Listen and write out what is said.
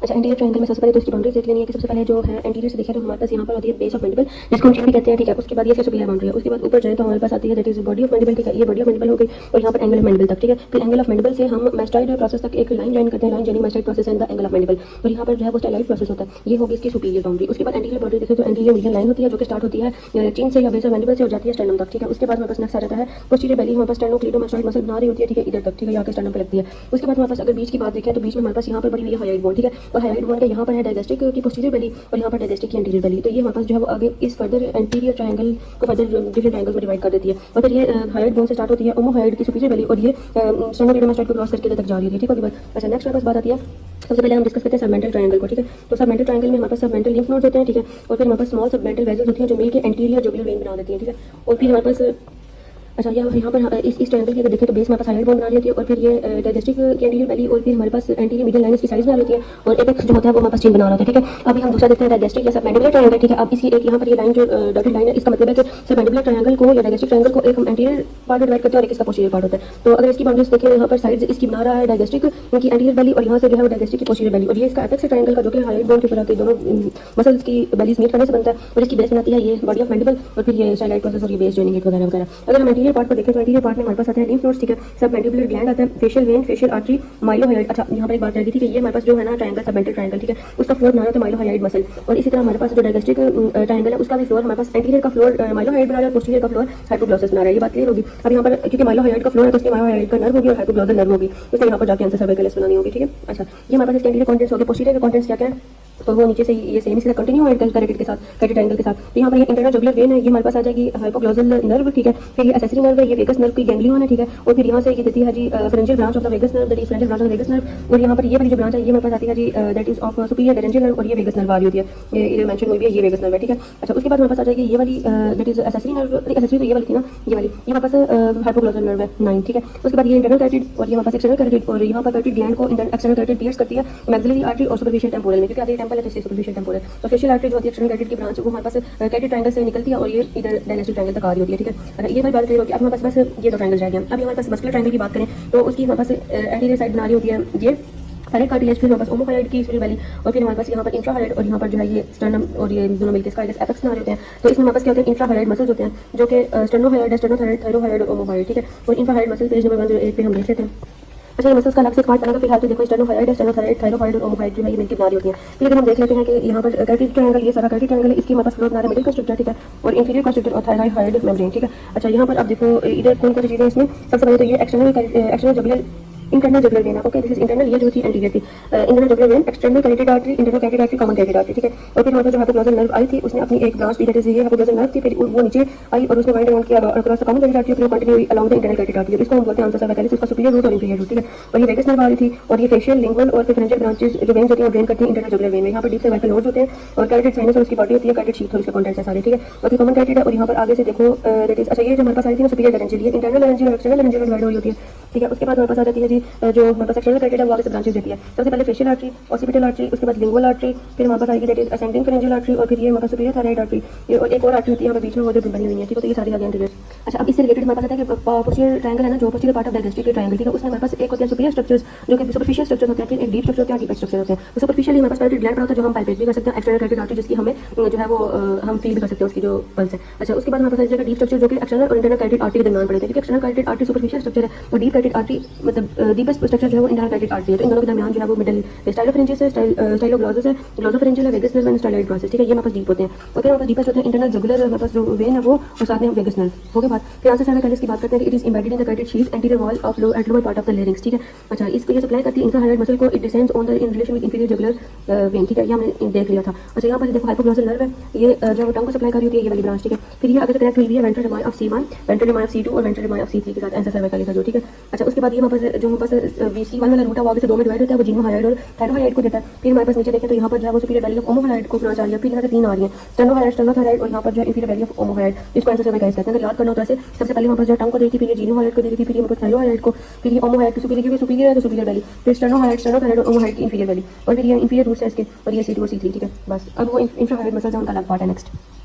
अच्छा, anterior triangle में सबसे पहले तो इसकी बाउंड्रीज देख लेनी है कि सबसे पहले जो है एंटीरियर से देखें तो हमारे पास यहाँ पर होती है बेस ऑफ मैंडिबल, जिसको हम चीन भी कहते हैं, ठीक है। उसके बाद ये सुपीरियर बाउंड्री है। उसके बाद ऊपर जाए तो हमारे पास आती है that is body of mandible, ठीक है। ये बॉडी ऑफ मैंडिबल हो गई और यहाँ पर एंगल ऑफ मैंडिबल तक, ठीक है। फिर एंगल ऑफ मैंडिबल से हम मास्टॉइड प्रोसेस तक एक लाइन ज्वाइन करते हैं, line joining mastoid process and the angle of mandible, और यहाँ पर जो है वो स्टाइलॉइड प्रोसेस होता है। ये होगी इसकी सुपीरियर बाउंड्री। उसके बाद एंटीरियर बाउंड्री देखें तो एंटीरियर मीडियन लाइन होती है जो कि स्टार्ट होती है चीन से या बेस ऑफ मैंडिबल से और जाती है स्टर्नम तक, ठीक है। उसके बाद हमारे पास नेक्स्ट आ जाता है पोस्टीरियर बेली, हमारे पास स्टेर्नोक्लीडोमास्टॉइड मसल बना रही होती है, ठीक है, इधर तक, ठीक है, यहाँ के स्टर्नम पे लगती है। उसके बाद हमारे पास अगर बीच की बात देखें तो बीच में हमारे पास यहाँ पर बनी हुई है हाइलाइट बोन, ठीक है, और हाइलाइट बोन के यहाँ पर है डायगेस्टिक की पोस्टीरियर बेली और यहाँ पर डायगेस्टिक की एंटीरियर बेली। तो ये हमारे पास जो है वो आगे इस फर्दर एंटीरियर ट्रायंगल को फर्दर डिफरेंट एंगल्स में डिवाइड कर देती है। और फिर ये हाइलाइट बोन से स्टार्ट होती है ओमोहाइड की सुपीरियर बेली और ये स्टेर्नोक्लीडोमास्टॉइड को क्रॉस करके इधर तक जा रही है, ठीक है। अच्छा, नेक्स्ट हमारे पास बात आती है, सबसे पहले हम डिस्कस करते हैं सबमेंटल ट्रायंगल को, ठीक है। तो सबमेंटल ट्रायंगल में हमारे पास सबमेंटल लिम्फ नोड्स होते हैं, ठीक है, और फिर हमारे पास स्मॉल सबमेंटल वेजल्स होती हैं जो मिल के एंटीरियर जुगुलर वेन बना देती हैं, ठीक है। और फिर हमारे पास अच्छा, यहाँ पर इस ट्रायंगल की अगर देखें तो बेस हमारे पास हाइलाइट बोन बना रही है और फिर ये डायगेस्टिक की एंटीरियर बेली और फिर हमारे पास एंटीरियर मीडियल लाइन इसकी साइड्स में आ रही है और एपेक्स जो होता है वो हमारे पास चेन बना रहा होता है, ठीक है। अभी हम दूसरा देखते हैं डायगेस्टिक या सबमैंडिबुलर ट्रायंगल, ठीक है। अब इसकी एक यहाँ पर ये लाइन जो डॉटेड लाइन है, इसका मतलब है कि सबमैंडिबुलर ट्रायंगल को या डायगेस्टिक ट्रायंगल को एक हम एंटीरियर पार्ट में डिवाइड करते हैं और एक इसका पोस्टीरियर पार्ट होता है। तो अगर इसकी बाउंड्रीज देखें, यहाँ पर साइड्स इसकी बना रहा है डायगेस्टिक की एंटीरियर बेली और यहाँ से जो है वो डायगेस्टिक की पोस्टीरियर बेली, और ये इसका एपेक्स ट्रायंगल का जो कि हाइलाइट बोन के ऊपर आके दोनों मसल्स की बेलीज मीट करने से बनता है और इसकी बेस बनाती है ये बॉडी ऑफ मैंडिबल और फिर ये स्टाइलॉइड प्रोसेस और ये बेस जॉइनिंग वगैरह वगैरह। अगर हम एंटीरियर पार्ट को देखें तो एंटीरियर पार्ट में हमारे पास आते हैं लिम्फ नोड्स, ठीक है, सब मैंडिबुलर ग्लैंड आता है, facial vein, facial artery, mylohyoid. अच्छा, यहाँ पर एक बात रह गई थी कि ये हमारे पास जो है ना ट्रायंगल सबमेंटल ट्रायंगल, ठीक है, उसका फ्लोर बना रहा है माइलोहाइड मसल, और इसी तरह हमारे पास जो डायगेस्टिक ट्रायंगल है उसका भी फ्लोर हमारे पास एंटीरियर का फ्लोर माइलोहाइड बना रहा है, पोस्टीरियर का फ्लोर हाइपोग्लॉसस बना रहा है। ये बात क्लियर होगी। अब यहाँ पर क्योंकि माइलोहाइड का फ्लोर है तो उसकी माइलोहाइड का नर्व होगी और हाइपोग्लॉसल नर्व होगी, उससे यहाँ पर जाके आंसर सर्वाइकल बनानी होगी, ठीक है। अच्छा, ये हमारे पास इसके एंटीरियर कॉन्टेंट्स हो गए। पोस्टीरियर के कॉन्टेंट्स क्या क्या है तो वो नीचे से ये सेम इसी कंटिन्यू है कैरेटेड के साथ, कैरेटेड ट्रायंगल के साथ। तो यहाँ पर ये इंटरनल जुगुलर वेन है, ये हमारे पास आ जाएगी हाइपोग्लॉसल नर्व, ठीक है। फिर ये एक्सेसरी नर्व है, ये वेगस नर्व की गैंग्लियन है, ठीक है। और फिर यहाँ से ये देती है जी pharyngeal branch of the vagus nerve, that is pharyngeal branch of the vagus nerve. और यहाँ पर ये वाली जो ब्रांच है ये हमारे पास आती है जी that is of superior pharyngeal nerve और ये वेगस नर्व आ रही होती है, ये मेंशन हुई है, ये वेगस नर्व है, ठीक है। अच्छा, उसके बाद हमारे पास आ जाएगी ये वाली that is accessory nerve, accessory तो ये वाली थी ना, ये वाली, ये हमारे पास हाइपोग्लॉसल नर्व है 9, ठीक है। उसके बाद ये इंटरनल कैरेटेड और ये हमारे पास एक्सटर्नल कैरेटेड और यहाँ पर कैरेटेड ग्लैंड को एक्सटर्नल कैरेटेड पियर्स करती है मैक्सिलरी आर्टरी और सुपरफिशियल टेम्पोरल में, क्योंकि आधी टेम्पल है तो इससे सुपरफिशियल टेम्पोरल। तो फेशियल आर्टरी जो होती है एक्सटर्नल कैरेटेड की ब्रांच वो हमारे पास कैरेटेड ट्रायंगल से निकलती है और ये इधर डायगेस्टिक ट्रायंगल तक आ रही होती है, ठीक है। अच्छा, ये वाली बात क्लियर होगी। अब हमारे पास बस ये दो ट्रायंगल रह गए। अब हमारे पास मस्कुलर ट्रायंगल की बात करें तो उसकी हमारे पास एंटीरियर साइड बना रही होती है ये हाइलाइट कार्टिलेज, फिर हमारे पास ओमोहाइलाइड की स्फीयर वैली और फिर हमारे पास यहाँ पर इंफ्राहाइलाइट और यहाँ पर जो है ये स्टर्नम और ये दोनों मिलकर इसका एपेक्स बना रहे होते हैं। तो इसमें हमारे पास क्या होते हैं इंफ्राहाइलाइट मसल्स होते हैं जो कि स्टर्नोहाइलाइट, स्टर्नोथायराइड, थायरोहाइड और ओमोहाइड, ठीक है। और इंफ्राहाइलाइट मसल पेज नंबर 101 पे हम देख लेते हैं। अच्छा, ये मसल्स का अलग से पार्ट बनेगा। फिलहाल तो देखो स्टर्नोहाइलाइड, स्टर्नोथायराइड, थायरोहाइड और ओमोहाइड जो है ये मिलकर बना रही होती है। फिर अगर हम देख लेते हैं कि यहाँ पर कैरेटेड ट्रायंगल, ये सारा कैरेटेड ट्रायंगल है, इसकी हमारे पास फ्लोर बना रहा है मिडिल कंस्ट्रक्टर, ठीक है, और इंफीरियर कंस्ट्रक्टर और थायराइड मेम्ब्रेन, ठीक है। अच्छा, यहाँ पर अब देखो इधर कौन कौन सी चीज़ें इसमें, सबसे पहले तो ये external jugular internal jugular vein है, ओके, दिस इज इंटरनल, ये जो थी एंटीरियर थी, internal jugular vein, external carotid artery, internal carotid artery, common carotid artery, ठीक है। और फिर हमारे पास जो हाइपोग्लॉसल नर्व आई थी उसने अपनी एक ब्रांच दी, दैट इज ये हाइपोग्लॉसल नर्व थी, फिर वो नीचे आई और उसने वाइंड अराउंड किया across the common carotid artery, फिर कंटिन्यू हुई along the internal carotid artery. इसको हम बोलते हैं आंसर सर्वाइकलिस, इसका सुपीरियर रूट और इंफीरियर रूट, ठीक है। और ये वेगस नर्व आ रही थी और ये फेशियल, लिंगुअल और फिर फेरेंजियल ब्रांचेस जो वेन्स होती हैं ड्रेन करती हैं इंटरनल जुगुलर वेन में। यहाँ पर डीप सर्वाइकल नोड्स होते हैं और कैरेटेड साइनस और उसकी बॉडी होती है, कैरेटेड शीथ और उसके कॉन्टेंट्स है सारे, ठीक है। और फिर कॉमन कैरेटेड है और यहाँ पर आगे से देखो दैट इज, अच्छा, ये जो हमारे पास आई थी ना सुपीरियर लेरेंजियल, ये इंटरनल लेरेंजियल और एक्सटर्नल लेरेंजियल डिवाइड हो रही होती है, ठीक है। उसके बाद हमारे पास आ जाती है जी जो हमारे पास एक्सटर्नल कैरेटेड है वो आगे से ब्रांचेस देती है। सबसे पहले फेशियल आर्टरी, ऑसिपिटल आर्टरी, उसके बाद लिंगुअल आर्टरी, फिर हमारे पास आएगी that is ascending pharyngeal artery और फिर ये हमारे पास सुपीरियर थायराइड आर्टरी और एक और आर्टरी होती है यहाँ पे बीच में वो जो बनी हुई है, ठीक है। तो ये सारी आ गई एंटीरियर। अच्छा, अब इससे रिलेटेड हमारे पास आता है कि पोस्टीरियर ट्रायंगल है ना, जो पोस्टीरियर पार्ट ऑफ डायगेस्टिक ट्रायंगल, ठीक है, उसमें हमारे पास एक होते हैं सुपीरियर स्ट्रक्चर्स जो कि सुपरफिशियल स्ट्रक्चर्स होते हैं, फिर एक डीप स्ट्रक्चर होते हैं, डीप स्ट्रक्चर होते हैं। तो सुपरफिशियली हमारे पास कैरेटेड ग्लैंड होता है जो हम पाइपेट भी कर सकते हैं, एक्सटर्नल कैरेटेड आर्टरी जिसकी हमें जो है वो हम फील भी कर सकते हैं उसकी जो पल्स है। अच्छा, उसके बाद हमारे पास डीप स्ट्रक्चर जो कि एक्सटर्नल और इंटरनल कैरेटेड आर्टरी के दरमियान पड़े थे, क्योंकि external carotid artery superficial structure है और डीप कैरेटेड आर्टरी मतलब डीपेस्ट स्ट्रक्चर जो है वो इंटरनल कैरेटेड आर्टरी है। तो इन दोनों के दरमियान जो है वो मिडिल स्टाइलोफेरेंजियस है, स्टाइलोग्लॉसस है, ग्लॉसोफेरेंजियल है, vagus nerve and styloid process, ठीक है। ये हमारे पास डीप होते हैं और फिर हमारे पास डीपेस्ट होते हैं इंटरनल जुगुलर, हमारे पास जो वेन है वो और साथ में वेगस नर्व, हो गया बात। फिर आंसर सर्वाइकलिस की बात करते हैं कि it is embedded in the carotid sheath anterior wall of lower part of the larynx, ठीक है। अच्छा, इसको ये सप्लाई करती है इंफ्राहाइलाइट मसल को, it descends on the in relation with inferior jugular vein, ठीक है, ये हमने देख लिया था। अच्छा, यहाँ पर देखो हाइपोग्लॉसल नर्व है, ये जो टंग को सप्लाई कर रही होती है ये वाली ब्रांच, ठीक है। फिर ये आगे से कनेक्ट हुई है ventral rami of C1, ventral rami of C2 और वेंट्रल रिमाई ऑफ C3 के साथ, आंसर सर्वाइकलिस है जो, ठीक है। अच्छा, उसके बाद ये हमारे पास जो हमारे पास VC1 वाला रूट है वो आगे से दो में डिवाइड होता है, वो जीनोहाइलाइड और थायरोहाइलाइड को देता है। फिर हमारे पास नीचे देखें तो यहाँ पर जो है वो सुपीरियर वैली ऑफ ओमोहाइलाइड को ब्रांच आ रही है, फिर यहाँ से तीन आ रही है, स्टर्नोहाइलाइड, स्टर्नोथायराइड और यहाँ पर जो है इंफीरियर वैली ऑफ ओमोहाइलाइड, इसको आंसर सर्वाइकलिस कहते हैं। अगर याद करना होता है सबसे पहले हमारे पास जो टंग को देखी, फिर ये जीनोहाइलाइड को देखी, फिर ये हमारे पास थायरोहाइलाइड को, फिर ये ओमोहाइलाइड की सुपीरियर है तो सुपीरियर वैली, फिर स्टर्नोहाइलाइड, स्टर्नोथायराइड और ओमोहाइलाइड की इंफीरियर वैली और फिर ये इंफीरियर रूट्स है इसके और ये C2 और C3, ठीक है। बस अब वो इंफ्राहाइलाइट मसल्स है उनका अलग पार्ट है नेक्स्ट।